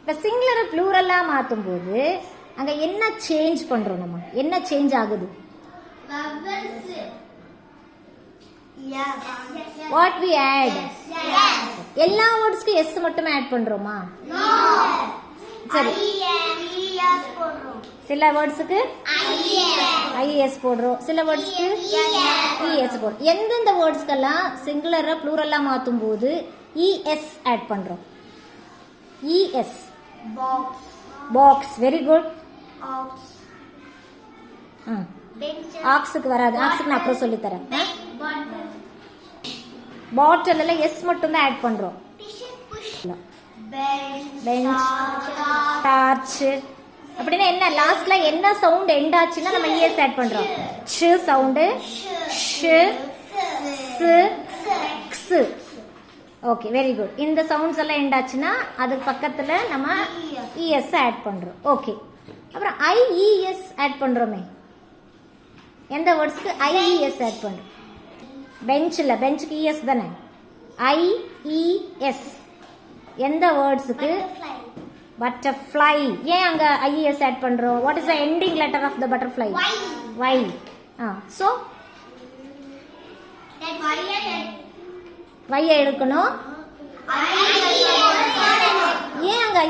இப்போ சிங்குலரை ப்ளூரலாக மாற்றும் போது அங்கே என்ன சேஞ்ச் பண்ணுறோம்? நம்ம என்ன சேஞ்ச் ஆகுது? What we add? எல்லா வேர்ட்ஸ்க்கு எஸ் மட்டும் ஆட் பண்றோமா? சரி, சில வேர்ட்ஸ்க்கு ஐஎஸ் போடுறோம், சில வேர்ட்ஸ்க்கு இஎஸ் போடுறோம். எந்தெந்த வேர்ட்ஸ்க்கெல்லாம் சிங்குலரை ப்ளூரலா மாற்றும் போது இஎஸ் ஆட் பண்றோம்? இஎஸ். பாக்ஸ். Very good. ஆக்ஸுக்கு வராது, ஆக்ஸுக்கு நான் அப்புறம் சொல்லி தரேன். பாட்டில் எஸ் மட்டும் தான் ஆட் பண்றோம். பெஞ்ச், டார்ச் அப்படின்னா என்ன? லாஸ்ட்ல என்ன சவுண்ட் எண்ட் ஆச்சுன்னா நம்ம இஎஸ் ஆட் பண்றோம். ஷ் சவுண்டு, ஷ், ஸ், க்ஸ். Okay, very good. இந்த சவுண்ட்ஸ் எல்லாம் எண்ட் ஆச்சுன்னா அதுக்கு பக்கத்துல நம்ம இஎஸ் ஆட் பண்றோம். ஓகே, அப்புறம் ஐஇஎஸ் ஆட் பண்றோமே, எந்த வேர்ட்ஸ்க்கு ஐஇஎஸ் ஆட் பண்றோம்? பெஞ்சில், பெஞ்சுக்கு இஎஸ் தானே. ஐஇஎஸ். எந்த வேர்ட்ஸுக்கு? பட்டர்ஃப்ளை. ஏன் அங்க ஐஇஎஸ் ஆட் பண்றோம்? What is the ending letter of the butterfly? Y. So Y எடுக்கணும். ஏன் அங்க